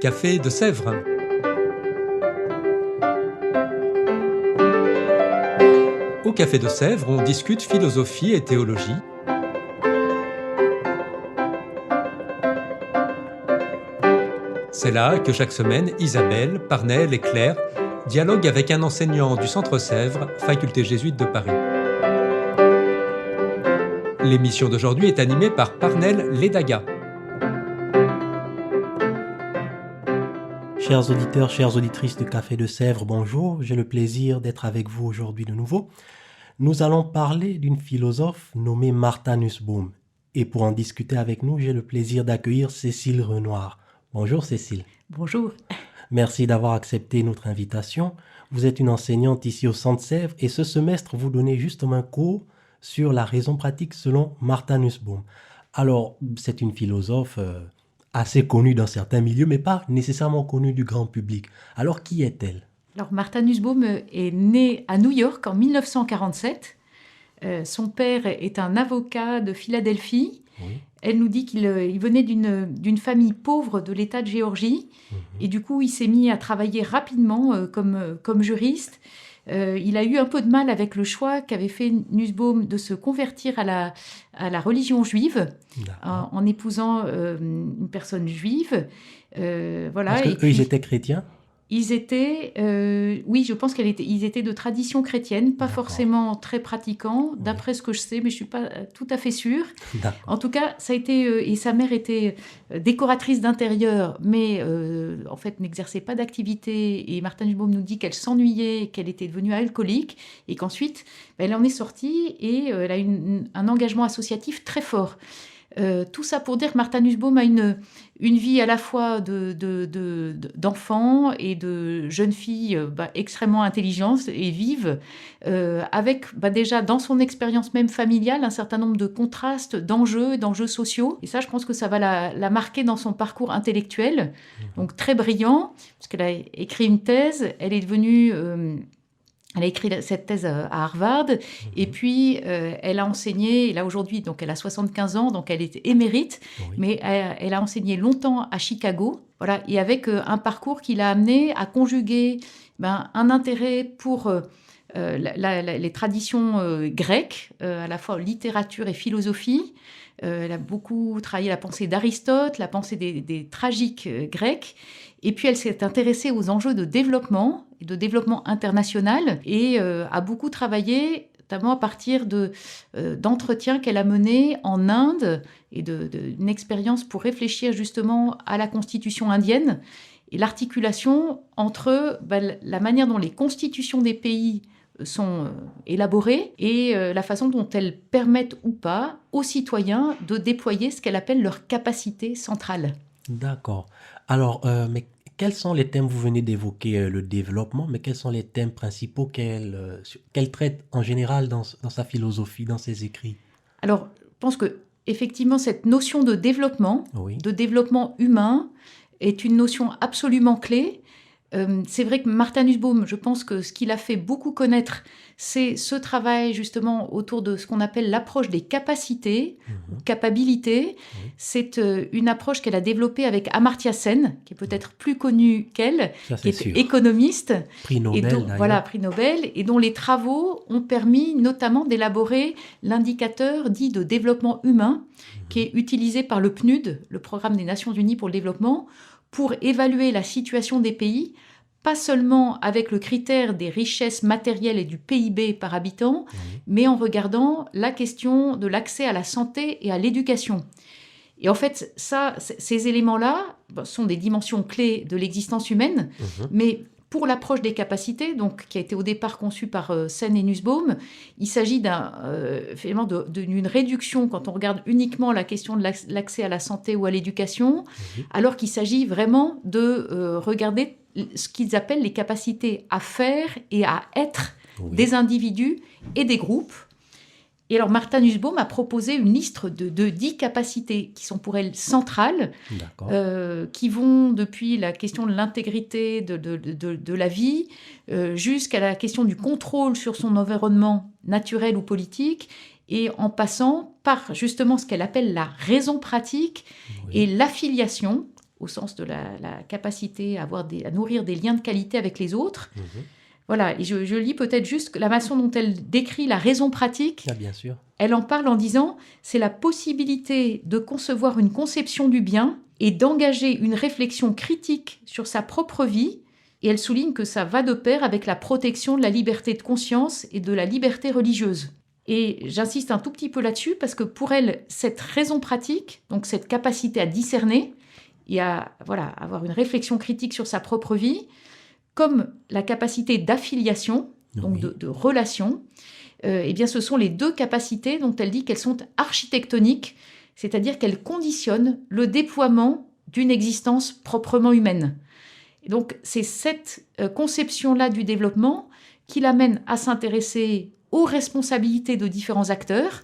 Café de Sèvres. Au Café de Sèvres, on discute philosophie et théologie. C'est là que chaque semaine, Isabelle, Parnell et Claire dialoguent avec un enseignant du Centre Sèvres, faculté jésuite de Paris. L'émission d'aujourd'hui est animée par Parnell Ledaga. Chers auditeurs, chères auditrices de Café de Sèvres, bonjour. J'ai le plaisir d'être avec vous aujourd'hui de nouveau. Nous allons parler d'une philosophe nommée Martha Nussbaum. Et pour en discuter avec nous, j'ai le plaisir d'accueillir Cécile Renoir. Bonjour Cécile. Bonjour. Merci d'avoir accepté notre invitation. Vous êtes une enseignante ici au Centre Sèvres et ce semestre, vous donnez justement un cours sur la raison pratique selon Martha Nussbaum. Alors, c'est une philosophe assez connue dans certains milieux, mais pas nécessairement connue du grand public. Alors, qui est-elle ? Alors, Martha Nussbaum est née à New York en 1947. Son père est un avocat de Philadelphie. Oui. Elle nous dit qu'il venait d'une famille pauvre de l'État de Géorgie. Et du coup, il s'est mis à travailler rapidement comme juriste. Il a eu un peu de mal avec le choix qu'avait fait Nussbaum de se convertir à la religion juive en épousant une personne juive. Voilà. Parce qu'eux, ils étaient chrétiens ? Ils étaient, oui, je pense ils étaient de tradition chrétienne, pas forcément très pratiquants, d'après ce que je sais, mais je ne suis pas tout à fait sûre. En tout cas, ça a été, et sa mère était décoratrice d'intérieur, mais en fait n'exerçait pas d'activité. Et Martha Nussbaum nous dit qu'elle s'ennuyait, qu'elle était devenue alcoolique, et qu'ensuite, elle en est sortie et elle a un engagement associatif très fort. Tout ça pour dire que Martha Nussbaum a une vie à la fois d'enfants et de jeunes filles extrêmement intelligentes et vives, avec déjà dans son expérience même familiale un certain nombre de contrastes, d'enjeux sociaux. Et ça, je pense que ça va la marquer dans son parcours intellectuel. Donc très brillant, parce qu'elle a écrit une thèse, elle est devenue... Elle a écrit cette thèse à Harvard et puis elle a enseigné, là aujourd'hui, donc elle a 75 ans, donc elle est émérite, mais elle a enseigné longtemps à Chicago, voilà, et avec un parcours qui l'a amené à conjuguer un intérêt pour les traditions grecques, à la fois littérature et philosophie. Elle a beaucoup travaillé la pensée d'Aristote, la pensée des tragiques grecs, et puis elle s'est intéressée aux enjeux de développement international, et a beaucoup travaillé, notamment à partir d'entretiens qu'elle a menés en Inde, et d'une expérience pour réfléchir justement à la constitution indienne, et l'articulation entre la manière dont les constitutions des pays sont élaborées et la façon dont elles permettent ou pas aux citoyens de déployer ce qu'elle appelle leur capacité centrale. D'accord. Alors, mais quels sont les thèmes, vous venez d'évoquer le développement, mais quels sont les thèmes principaux qu'elle traite en général dans sa philosophie, dans ses écrits ? Alors, je pense que effectivement, cette notion de développement humain, est une notion absolument clé. C'est vrai que Martha Nussbaum, je pense que ce qui l'a fait beaucoup connaître, c'est ce travail justement autour de ce qu'on appelle l'approche des capacités, ou capabilités. C'est une approche qu'elle a développée avec Amartya Sen, qui est peut-être plus connu qu'elle, qui est économiste. Prix Nobel, voilà, prix Nobel, et dont les travaux ont permis notamment d'élaborer l'indicateur dit de développement humain, qui est utilisé par le PNUD, le Programme des Nations Unies pour le développement, pour évaluer la situation des pays, pas seulement avec le critère des richesses matérielles et du PIB par habitant, mais en regardant la question de l'accès à la santé et à l'éducation. Et en fait, ces éléments-là sont des dimensions clés de l'existence humaine, mais pour l'approche des capacités, donc, qui a été au départ conçue par Sen et Nussbaum, il s'agit d'une réduction quand on regarde uniquement la question de l'accès à la santé ou à l'éducation, alors qu'il s'agit vraiment de regarder ce qu'ils appellent les capacités à faire et à être des individus et des groupes. Et alors, Martha Nussbaum a proposé une liste de 10 capacités qui sont pour elle centrales, qui vont depuis la question de l'intégrité de la vie jusqu'à la question du contrôle sur son environnement naturel ou politique, et en passant par justement ce qu'elle appelle la raison pratique et l'affiliation au sens de la capacité à nourrir des liens de qualité avec les autres. Voilà, et je lis peut-être juste la façon dont elle décrit la raison pratique. Ah, bien sûr. Elle en parle en disant « c'est la possibilité de concevoir une conception du bien et d'engager une réflexion critique sur sa propre vie ». Et elle souligne que ça va de pair avec la protection de la liberté de conscience et de la liberté religieuse. Et j'insiste un tout petit peu là-dessus parce que pour elle, cette raison pratique, donc cette capacité à discerner et à avoir une réflexion critique sur sa propre vie, comme la capacité d'affiliation, donc de relation, eh bien ce sont les deux capacités dont elle dit qu'elles sont architectoniques, c'est-à-dire qu'elles conditionnent le déploiement d'une existence proprement humaine. Et donc c'est cette conception-là du développement qui l'amène à s'intéresser aux responsabilités de différents acteurs,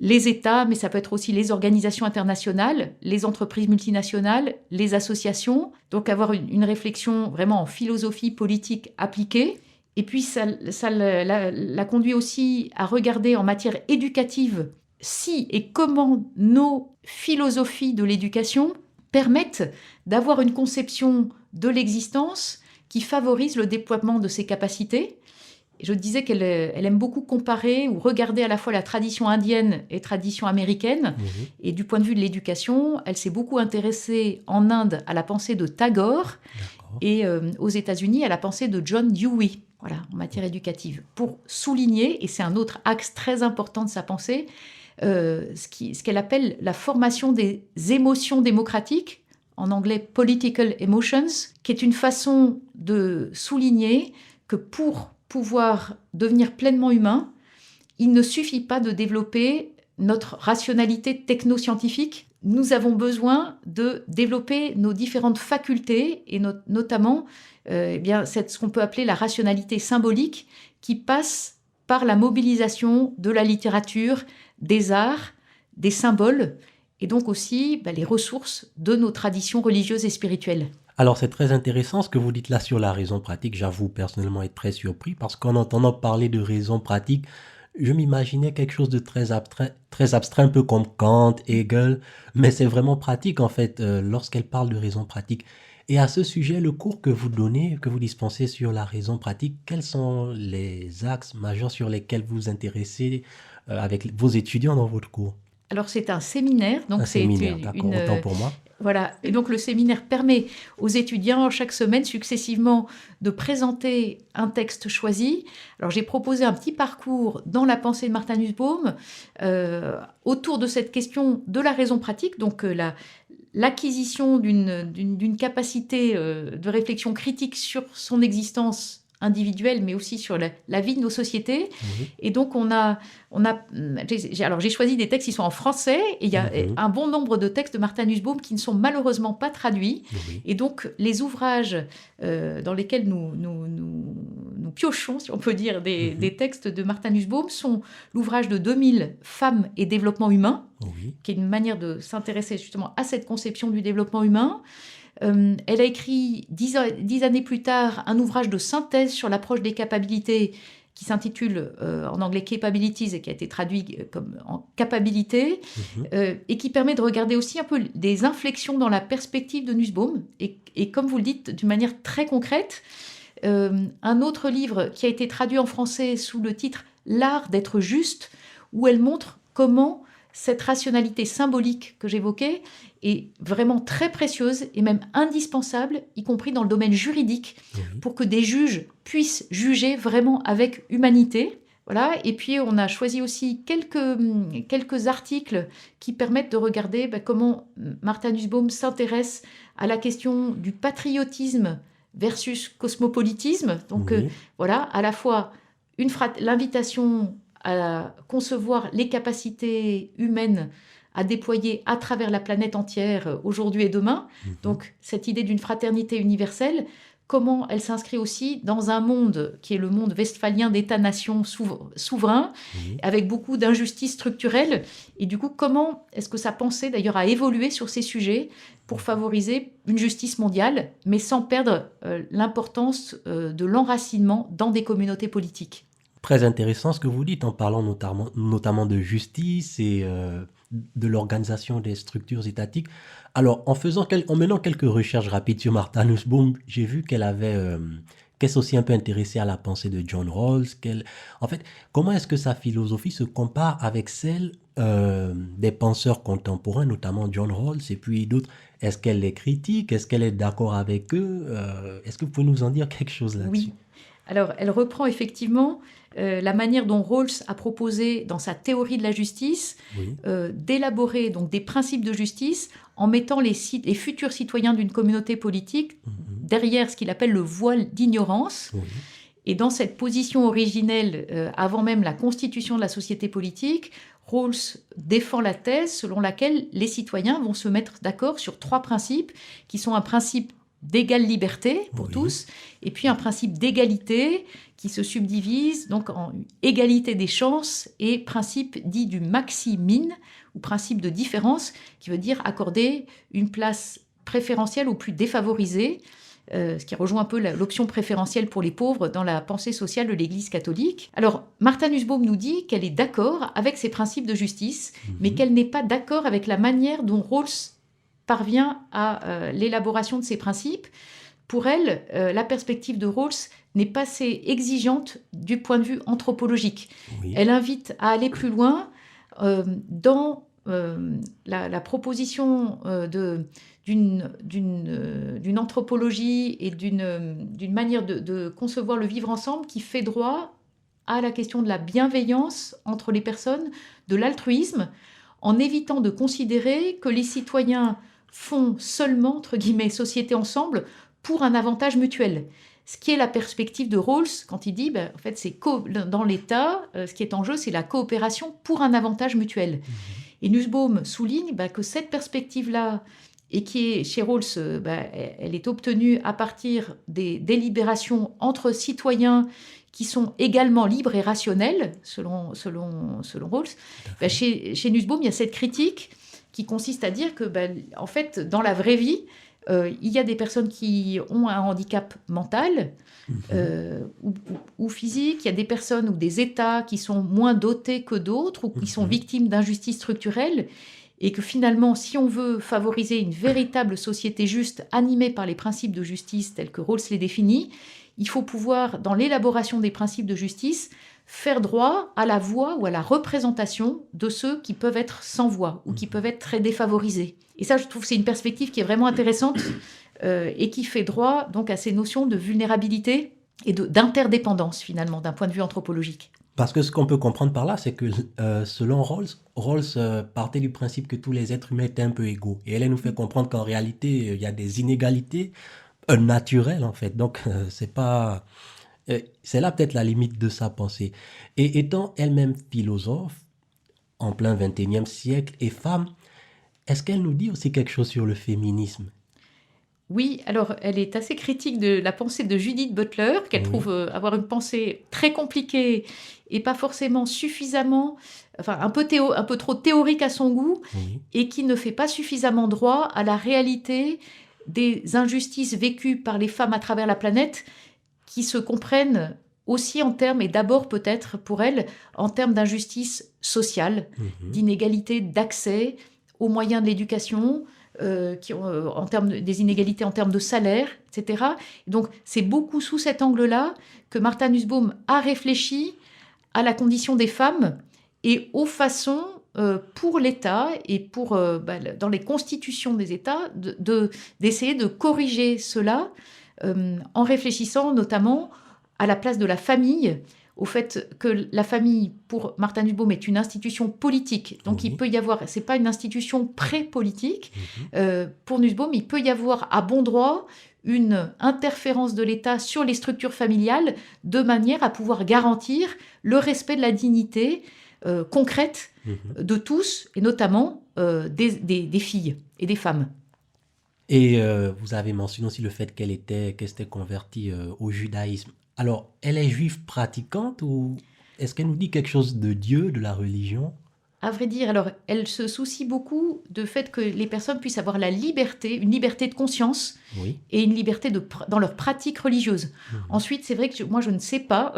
les États, mais ça peut être aussi les organisations internationales, les entreprises multinationales, les associations. Donc avoir une réflexion vraiment en philosophie politique appliquée. Et puis ça la conduit aussi à regarder en matière éducative si et comment nos philosophies de l'éducation permettent d'avoir une conception de l'existence qui favorise le déploiement de ces capacités. Je disais qu'elle aime beaucoup comparer ou regarder à la fois la tradition indienne et la tradition américaine. Et du point de vue de l'éducation, elle s'est beaucoup intéressée en Inde à la pensée de Tagore et aux États-Unis à la pensée de John Dewey, en matière éducative. Pour souligner, et c'est un autre axe très important de sa pensée, ce qu'elle appelle la formation des émotions démocratiques, en anglais political emotions, qui est une façon de souligner que pour pouvoir devenir pleinement humain, il ne suffit pas de développer notre rationalité technoscientifique. Nous avons besoin de développer nos différentes facultés et notamment ce qu'on peut appeler la rationalité symbolique qui passe par la mobilisation de la littérature, des arts, des symboles et donc aussi les ressources de nos traditions religieuses et spirituelles. Alors, c'est très intéressant ce que vous dites là sur la raison pratique. J'avoue personnellement être très surpris parce qu'en entendant parler de raison pratique, je m'imaginais quelque chose de très abstrait, un peu comme Kant, Hegel, mais c'est vraiment pratique en fait lorsqu'elle parle de raison pratique. Et à ce sujet, le cours que vous donnez, que vous dispensez sur la raison pratique, quels sont les axes majeurs sur lesquels vous vous intéressez avec vos étudiants dans votre cours? Alors, c'est un séminaire. Donc d'accord, autant pour moi. Voilà, et donc le séminaire permet aux étudiants chaque semaine successivement de présenter un texte choisi. Alors j'ai proposé un petit parcours dans la pensée de Martha Nussbaum autour de cette question de la raison pratique, donc l'acquisition d'une capacité de réflexion critique sur son existence individuelle, mais aussi sur la vie de nos sociétés. Et donc, j'ai choisi des textes qui sont en français, et il y a un bon nombre de textes de Martha Nussbaum qui ne sont malheureusement pas traduits. Et donc, les ouvrages dans lesquels nous piochons, si on peut dire, des textes de Martha Nussbaum sont l'ouvrage de 2000, Femmes et développement humain, qui est une manière de s'intéresser justement à cette conception du développement humain. Elle a écrit 10 années plus tard un ouvrage de synthèse sur l'approche des capacités qui s'intitule en anglais Capabilities et qui a été traduit comme en capacité et qui permet de regarder aussi un peu des inflexions dans la perspective de Nussbaum et comme vous le dites, d'une manière très concrète. Un autre livre qui a été traduit en français sous le titre L'art d'être juste, où elle montre comment cette rationalité symbolique que j'évoquais est vraiment très précieuse et même indispensable, y compris dans le domaine juridique, pour que des juges puissent juger vraiment avec humanité. Voilà. Et puis, on a choisi aussi quelques articles qui permettent de regarder comment Martha Nussbaum s'intéresse à la question du patriotisme versus cosmopolitisme. Donc, à la fois l'invitation à concevoir les capacités humaines à déployer à travers la planète entière aujourd'hui et demain. Donc, cette idée d'une fraternité universelle, comment elle s'inscrit aussi dans un monde qui est le monde westphalien d'États-nations souverains, avec beaucoup d'injustices structurelles. Et du coup, comment est-ce que sa pensée, d'ailleurs, a évolué sur ces sujets pour favoriser une justice mondiale, mais sans perdre l'importance de l'enracinement dans des communautés politiques. Très intéressant ce que vous dites en parlant notamment de justice et de l'organisation des structures étatiques. Alors, en menant quelques recherches rapides sur Martha Nussbaum, j'ai vu qu'elle s'est aussi un peu intéressée à la pensée de John Rawls. En fait, comment est-ce que sa philosophie se compare avec celle des penseurs contemporains, notamment John Rawls et puis d'autres? Est-ce qu'elle les critique? Est-ce qu'elle est d'accord avec eux? Est-ce que vous pouvez nous en dire quelque chose là-dessus? Oui. Alors, elle reprend effectivement la manière dont Rawls a proposé, dans sa théorie de la justice, Oui. d'élaborer donc des principes de justice en mettant les futurs citoyens d'une communauté politique derrière ce qu'il appelle le voile d'ignorance. Oui. Et dans cette position originelle, avant même la constitution de la société politique, Rawls défend la thèse selon laquelle les citoyens vont se mettre d'accord sur 3 principes, qui sont un principe d'égale liberté pour tous, et puis un principe d'égalité qui se subdivise donc en égalité des chances et principe dit du maxi-min, ou principe de différence, qui veut dire accorder une place préférentielle aux plus défavorisés, ce qui rejoint un peu l'option préférentielle pour les pauvres dans la pensée sociale de l'Église catholique. Alors, Martha Nussbaum nous dit qu'elle est d'accord avec ces principes de justice, mais qu'elle n'est pas d'accord avec la manière dont Rawls parvient à l'élaboration de ces principes. Pour elle, la perspective de Rawls n'est pas assez exigeante du point de vue anthropologique. Oui. Elle invite à aller plus loin dans la proposition d'une anthropologie et d'une manière de concevoir le vivre ensemble qui fait droit à la question de la bienveillance entre les personnes, de l'altruisme, en évitant de considérer que les citoyens font seulement, entre guillemets, société ensemble pour un avantage mutuel. Ce qui est la perspective de Rawls quand il dit, en fait, dans l'État, ce qui est en jeu, c'est la coopération pour un avantage mutuel. Et Nussbaum souligne que cette perspective-là, et qui est chez Rawls, elle est obtenue à partir des délibérations entre citoyens qui sont également libres et rationnels, selon Rawls. Chez Nussbaum, il y a cette critique qui consiste à dire que, en fait, dans la vraie vie, il y a des personnes qui ont un handicap mental ou physique, il y a des personnes ou des États qui sont moins dotés que d'autres ou qui sont victimes d'injustices structurelles, et que finalement, si on veut favoriser une véritable société juste animée par les principes de justice tels que Rawls les définit, il faut pouvoir, dans l'élaboration des principes de justice, faire droit à la voix ou à la représentation de ceux qui peuvent être sans voix ou qui peuvent être très défavorisés. Et ça, je trouve que c'est une perspective qui est vraiment intéressante et qui fait droit donc à ces notions de vulnérabilité et d'interdépendance, finalement, d'un point de vue anthropologique. Parce que ce qu'on peut comprendre par là, c'est que selon Rawls partait du principe que tous les êtres humains étaient un peu égaux. Et elle nous fait comprendre qu'en réalité, il y a des inégalités naturelles, en fait. Donc, c'est là peut-être la limite de sa pensée. Et étant elle-même philosophe, en plein XXIe siècle, et femme, est-ce qu'elle nous dit aussi quelque chose sur le féminisme? Oui, alors elle est assez critique de la pensée de Judith Butler, qu'elle trouve avoir une pensée très compliquée et pas forcément suffisamment, enfin un peu trop théorique à son goût, et qui ne fait pas suffisamment droit à la réalité des injustices vécues par les femmes à travers la planète, qui se comprennent aussi en termes, et d'abord peut-être pour elle, en termes d'injustice sociale, d'inégalité d'accès aux moyens de l'éducation, en termes des inégalités en termes de salaire, etc. Donc, c'est beaucoup sous cet angle-là que Martha Nussbaum a réfléchi à la condition des femmes et aux façons pour l'État et dans les constitutions des États d'essayer de corriger cela en réfléchissant notamment à la place de la famille, au fait que la famille, pour Martha Nussbaum, est une institution politique. Donc, il peut y avoir, c'est pas une institution pré-politique. Pour Nussbaum, il peut y avoir à bon droit une interférence de l'État sur les structures familiales de manière à pouvoir garantir le respect de la dignité concrète de tous, et notamment des filles et des femmes. Et vous avez mentionné aussi le fait qu'elle s'était convertie au judaïsme. Alors, elle est juive pratiquante ou est-ce qu'elle nous dit quelque chose de Dieu, de la religion? À vrai dire, alors, elle se soucie beaucoup du fait que les personnes puissent avoir la liberté, une liberté de conscience Oui. et une liberté dans leur pratique religieuse. Mhm. Ensuite, c'est vrai que moi, je ne sais pas.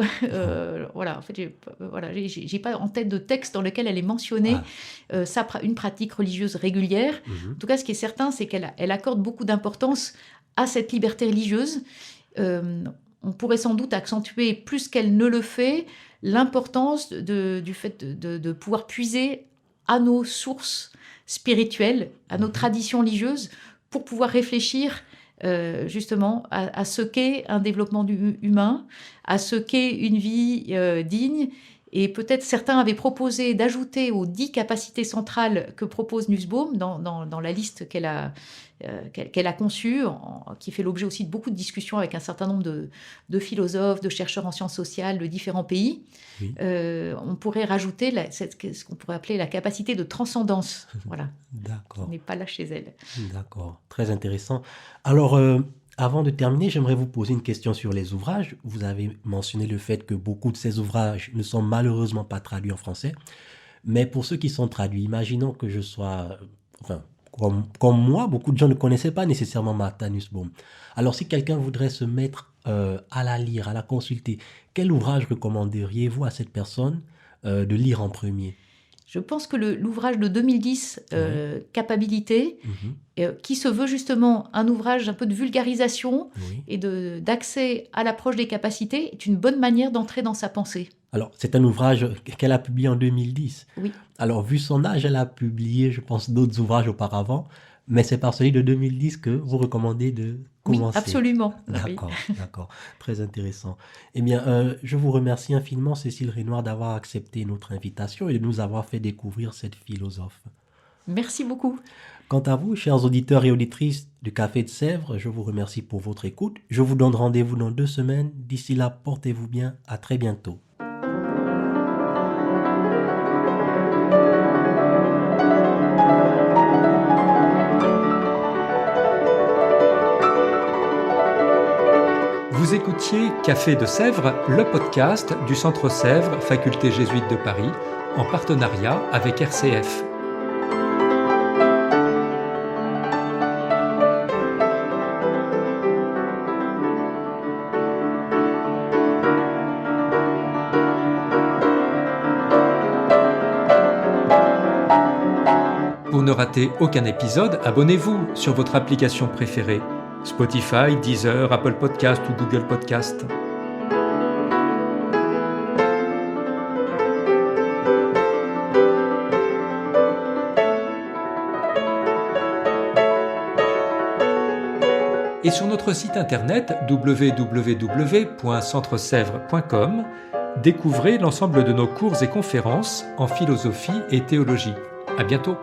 Voilà, en fait, j'ai pas en tête de texte dans lequel elle est mentionnée une pratique religieuse régulière. Mhm. En tout cas, ce qui est certain, c'est qu'elle accorde beaucoup d'importance à cette liberté religieuse. On pourrait sans doute accentuer plus qu'elle ne le fait l'importance du fait de pouvoir puiser à nos sources spirituelles, à nos traditions religieuses, pour pouvoir réfléchir justement à ce qu'est un développement humain, à ce qu'est une vie digne. Et peut-être certains avaient proposé d'ajouter aux 10 capacités centrales que propose Nussbaum dans la liste qu'elle a conçue, qui fait l'objet aussi de beaucoup de discussions avec un certain nombre de philosophes, de chercheurs en sciences sociales de différents pays. Oui. On pourrait rajouter ce qu'on pourrait appeler la capacité de transcendance, voilà, D'accord. qui n'est pas là chez elle. D'accord, très intéressant. Alors, avant de terminer, j'aimerais vous poser une question sur les ouvrages. Vous avez mentionné le fait que beaucoup de ces ouvrages ne sont malheureusement pas traduits en français. Mais pour ceux qui sont traduits, imaginons que je sois... Enfin, comme moi, beaucoup de gens ne connaissaient pas nécessairement Martha Nussbaum. Alors, si quelqu'un voudrait se mettre à la lire, à la consulter, quel ouvrage recommanderiez-vous à cette personne de lire en premier? Je pense que l'ouvrage de 2010, Capabilité, qui se veut justement un ouvrage un peu de vulgarisation et d'accès à l'approche des capacités, est une bonne manière d'entrer dans sa pensée. Alors, c'est un ouvrage qu'elle a publié en 2010. Oui. Alors, vu son âge, elle a publié, je pense, d'autres ouvrages auparavant, mais c'est par celui de 2010 que vous recommandez de commencer. Oui, absolument. D'accord, d'accord. Très intéressant. Eh bien, je vous remercie infiniment, Cécile Renoir, d'avoir accepté notre invitation et de nous avoir fait découvrir cette philosophe. Merci beaucoup. Quant à vous, chers auditeurs et auditrices du Café de Sèvres, je vous remercie pour votre écoute. Je vous donne rendez-vous dans 2 semaines. D'ici là, portez-vous bien. À très bientôt. Vous écoutiez Café de Sèvres, le podcast du Centre Sèvres, Faculté jésuite de Paris, en partenariat avec RCF. Pour ne rater aucun épisode, abonnez-vous sur votre application préférée. Spotify, Deezer, Apple Podcast ou Google Podcast. Et sur notre site internet www.centresèvres.com, découvrez l'ensemble de nos cours et conférences en philosophie et théologie. À bientôt.